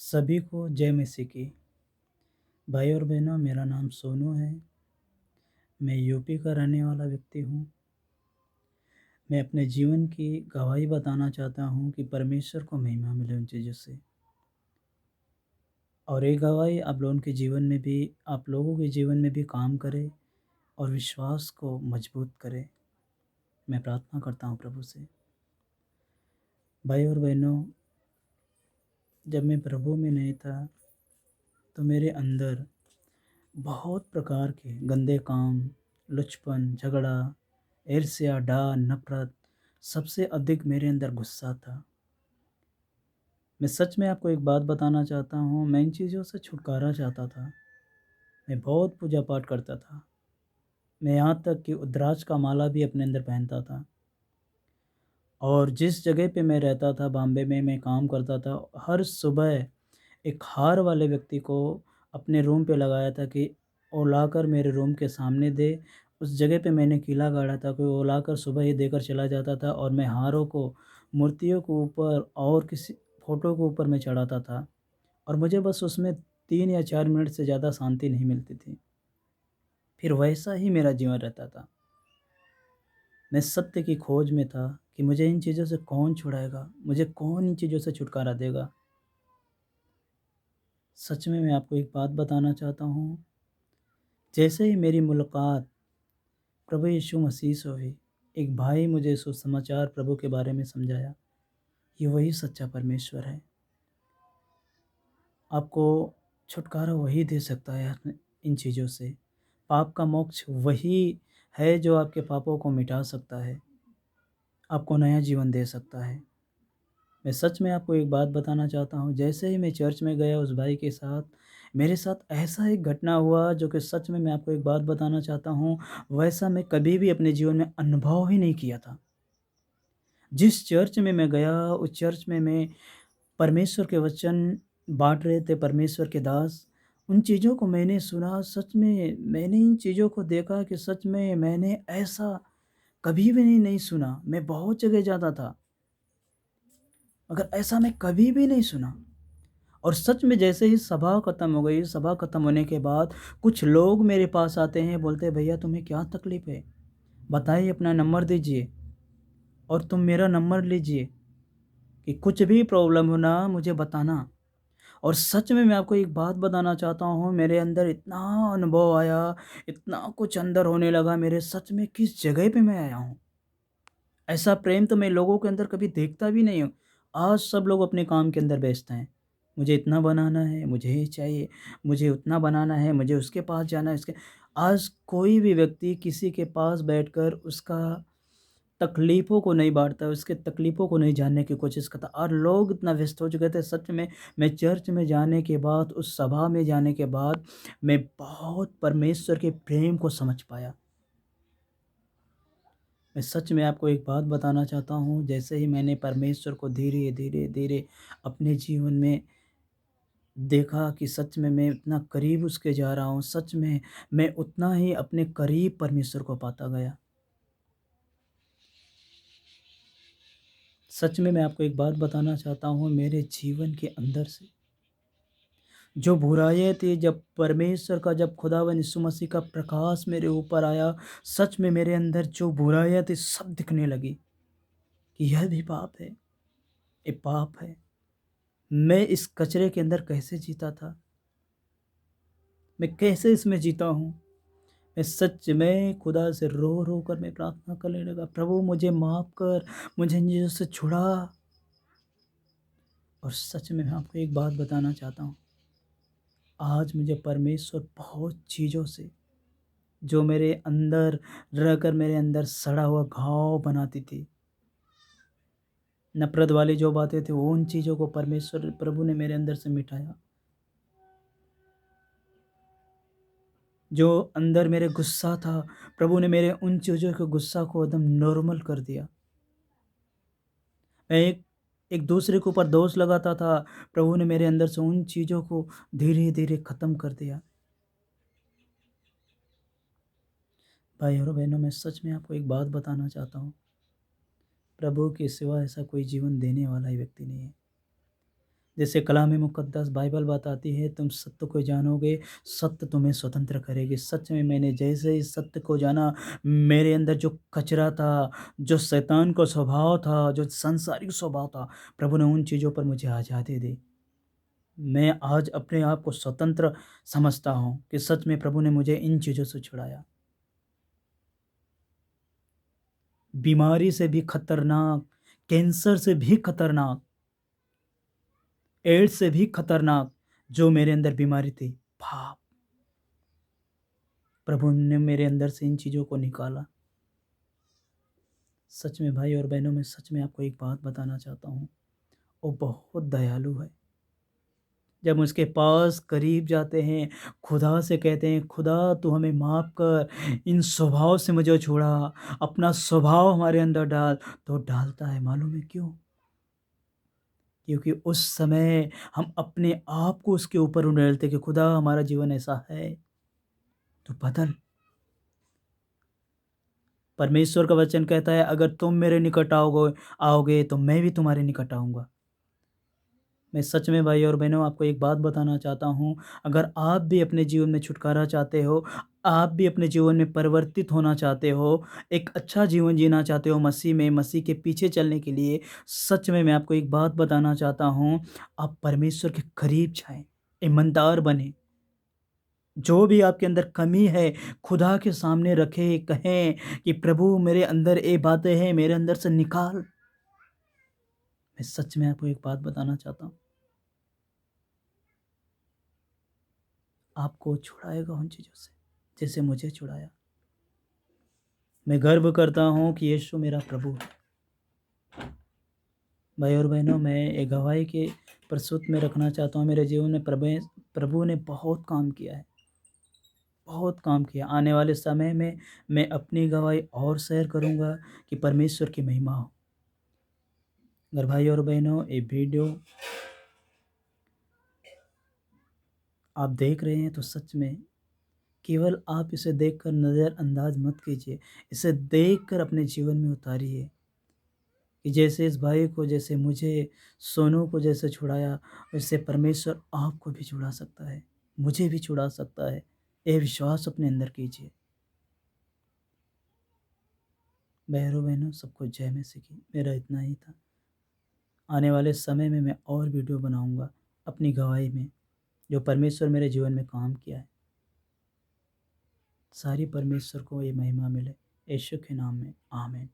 सभी को जय मसीह की। भाई और बहनों, मेरा नाम सोनू है। मैं यूपी का रहने वाला व्यक्ति हूँ। मैं अपने जीवन की गवाही बताना चाहता हूँ कि परमेश्वर को महिमा मिले उन चीज़ों से, और ये गवाही आप लोगों के जीवन में भी काम करे और विश्वास को मजबूत करे। मैं प्रार्थना करता हूँ प्रभु से। भाई और बहनों, जब मैं प्रभु में नहीं था तो मेरे अंदर बहुत प्रकार के गंदे काम, लुचपन, झगड़ा, ईर्ष्या, डाह, नफ़रत, सबसे अधिक मेरे अंदर गुस्सा था। मैं सच में आपको एक बात बताना चाहता हूँ, मैं इन चीज़ों से छुटकारा चाहता था। मैं बहुत पूजा-पाठ करता था। मैं यहाँ तक कि रुद्राक्ष का माला भी अपने अंदर पहनता था। और जिस जगह पे मैं रहता था, बॉम्बे में मैं काम करता था, हर सुबह एक हार वाले व्यक्ति को अपने रूम पे लगाया था कि वो लाकर मेरे रूम के सामने दे। उस जगह पे मैंने किला गाड़ा था कि वो लाकर सुबह ही देकर चला जाता था, और मैं हारों को मूर्तियों के ऊपर और किसी फ़ोटो के ऊपर मैं चढ़ाता था, और मुझे बस उसमें 3 या 4 मिनट से ज़्यादा शांति नहीं मिलती थी। फिर वैसा ही मेरा जीवन रहता था। मैं सत्य की खोज में था कि मुझे इन चीज़ों से कौन छुड़ाएगा? मुझे कौन इन चीज़ों से छुटकारा देगा? सच में मैं आपको एक बात बताना चाहता हूँ, जैसे ही मेरी मुलाकात प्रभु यीशु मसीह से हुई, एक भाई मुझे सुसमाचार प्रभु के बारे में समझाया। ये वही सच्चा परमेश्वर है। आपको छुटकारा वही दे सकता है इन चीज़ों से। पाप का मोक्ष वही है जो आपके पापों को मिटा सकता है, आपको नया जीवन दे सकता है। मैं सच में आपको एक बात बताना चाहता हूँ, जैसे ही मैं चर्च में गया उस भाई के साथ, मेरे साथ ऐसा एक घटना हुआ जो कि सच में मैं आपको एक बात बताना चाहता हूँ, वैसा मैं कभी भी अपने जीवन में अनुभव ही नहीं किया था। जिस चर्च में मैं गया, उस चर्च में मैं परमेश्वर के वचन बाँट रहे थे परमेश्वर के दास। उन चीज़ों को मैंने सुना, सच में मैंने इन चीज़ों को देखा कि सच में मैंने ऐसा कभी भी नहीं सुना। मैं बहुत जगह जाता था, मगर ऐसा मैं कभी भी नहीं सुना। और सच में जैसे ही सभा खत्म हो गई, सभा खत्म होने के बाद कुछ लोग मेरे पास आते हैं, बोलते हैं, भैया तुम्हें क्या तकलीफ़ है? बताइए, अपना नंबर दीजिए और तुम मेरा नंबर लीजिए कि कुछ भी प्रॉब्लम हो ना मुझे बताना। और सच में मैं आपको एक बात बताना चाहता हूँ, मेरे अंदर इतना अनुभव आया, इतना कुछ अंदर होने लगा मेरे, सच में किस जगह पे मैं आया हूँ। ऐसा प्रेम तो मैं लोगों के अंदर कभी देखता भी नहीं हूँ। आज सब लोग अपने काम के अंदर व्यस्त हैं। मुझे इतना बनाना है, मुझे ये चाहिए, मुझे उतना बनाना है, मुझे उसके पास जाना है, इसके आज कोई भी व्यक्ति किसी के पास बैठकर उसका तकलीफ़ों को नहीं बाँटता, उसके तकलीफ़ों को नहीं जानने की कोशिश करता, और लोग इतना व्यस्त हो चुके थे। सच में मैं चर्च में जाने के बाद, उस सभा में जाने के बाद, मैं बहुत परमेश्वर के प्रेम को समझ पाया। मैं सच में आपको एक बात बताना चाहता हूँ, जैसे ही मैंने परमेश्वर को धीरे, धीरे, धीरे अपने जीवन में देखा कि सच में मैं इतना करीब उसके जा रहा हूँ, सच में मैं उतना ही अपने करीब परमेश्वर को पाता गया। सच में मैं आपको एक बात बताना चाहता हूँ, मेरे जीवन के अंदर से जो बुराइयाँ थी, जब खुदावन यीशु मसीह का प्रकाश मेरे ऊपर आया, सच में मेरे अंदर जो बुराइयाँ थी सब दिखने लगी कि यह भी पाप है, ये पाप है। मैं इस कचरे के अंदर कैसे जीता था? मैं कैसे इसमें जीता हूँ? मैं सच में खुदा से रो-रो कर मैं प्रार्थना करने लगा, प्रभु मुझे माफ़ कर, मुझे इन चीज़ों से छुड़ा। और सच में मैं आपको एक बात बताना चाहता हूँ, आज मुझे परमेश्वर बहुत चीज़ों से, जो मेरे अंदर रहकर मेरे अंदर सड़ा हुआ घाव बनाती थी, नफ़रत वाली जो बातें थी, उन चीज़ों को परमेश्वर प्रभु ने मेरे अंदर से मिटाया। जो अंदर मेरे गुस्सा था, प्रभु ने मेरे उन चीज़ों के गुस्सा को एकदम नॉर्मल कर दिया। मैं एक एक दूसरे के ऊपर दोष लगाता था, प्रभु ने मेरे अंदर से उन चीज़ों को धीरे-धीरे ख़त्म कर दिया। भाई और बहनों, मैं सच में आपको एक बात बताना चाहता हूँ, प्रभु के सिवा ऐसा कोई जीवन देने वाला ही व्यक्ति नहीं है। जैसे कलाम मुक़द्दस बाइबल बताती है, तुम सत्य को जानोगे, सत्य तुम्हें स्वतंत्र करेगी। सच में मैंने जैसे ही सत्य को जाना, मेरे अंदर जो कचरा था, जो शैतान का स्वभाव था, जो सांसारिक स्वभाव था, प्रभु ने उन चीज़ों पर मुझे आज़ादी दी। मैं आज अपने आप को स्वतंत्र समझता हूँ कि सच में प्रभु ने मुझे इन चीज़ों से छुड़ाया। बीमारी से भी खतरनाक, कैंसर से भी खतरनाक, एड्स से भी खतरनाक जो मेरे अंदर बीमारी थी, पाप। प्रभु ने मेरे अंदर से इन चीज़ों को निकाला। सच में भाई और बहनों, मैं सच में आपको एक बात बताना चाहता हूँ, वो बहुत दयालु है। जब हम उसके पास करीब जाते हैं, खुदा से कहते हैं, खुदा तू हमें माफ़ कर, इन स्वभाव से मुझे छुड़ा, अपना स्वभाव हमारे अंदर डाल, तो डालता है। मालूम है क्यों? क्योंकि उस समय हम अपने आप को उसके ऊपर उंडेलते कि खुदा हमारा जीवन ऐसा है, तो बदल। परमेश्वर का वचन कहता है, अगर तुम मेरे निकट आओगे तो मैं भी तुम्हारे निकट आऊँगा। मैं सच में भाई और बहनों आपको एक बात बताना चाहता हूँ, अगर आप भी अपने जीवन में छुटकारा चाहते हो, आप भी अपने जीवन में परिवर्तित होना चाहते हो, एक अच्छा जीवन जीना चाहते हो मसीह में, मसीह के पीछे चलने के लिए, सच में मैं आपको एक बात बताना चाहता हूँ, आप परमेश्वर के करीब जाएँ, ईमानदार बनें। जो भी आपके अंदर कमी है, खुदा के सामने रखें, कहें कि प्रभु मेरे अंदर ये बातें हैं, मेरे अंदर से निकाल। मैं सच में आपको एक बात बताना चाहता हूँ, आपको छुड़ाएगा उन चीज़ों से, जैसे मुझे छुड़ाया। मैं गर्व करता हूँ कि यीशु मेरा प्रभु है। भाई और बहनों, मैं एक गवाही के प्रस्तुत में रखना चाहता हूँ, मेरे जीवन में प्रभु ने बहुत काम किया है, बहुत काम किया। आने वाले समय में मैं अपनी गवाही और शेयर करूँगा कि परमेश्वर की महिमा हो। अगर भाई और बहनों ये वीडियो आप देख रहे हैं तो सच में केवल आप इसे देखकर नज़रअंदाज मत कीजिए, इसे देखकर अपने जीवन में उतारिए कि जैसे इस भाई को, जैसे मुझे, सोनू को जैसे छुड़ाया, वैसे परमेश्वर आपको भी छुड़ा सकता है, मुझे भी छुड़ा सकता है। ये विश्वास अपने अंदर कीजिए। भाइयों बहनों, सबको जय मसीह की। मेरा इतना ही था। आने वाले समय में मैं और वीडियो बनाऊंगा अपनी गवाही में, जो परमेश्वर मेरे जीवन में काम किया है। सारी परमेश्वर को ये महिमा मिले, यीशु के नाम में, आमीन।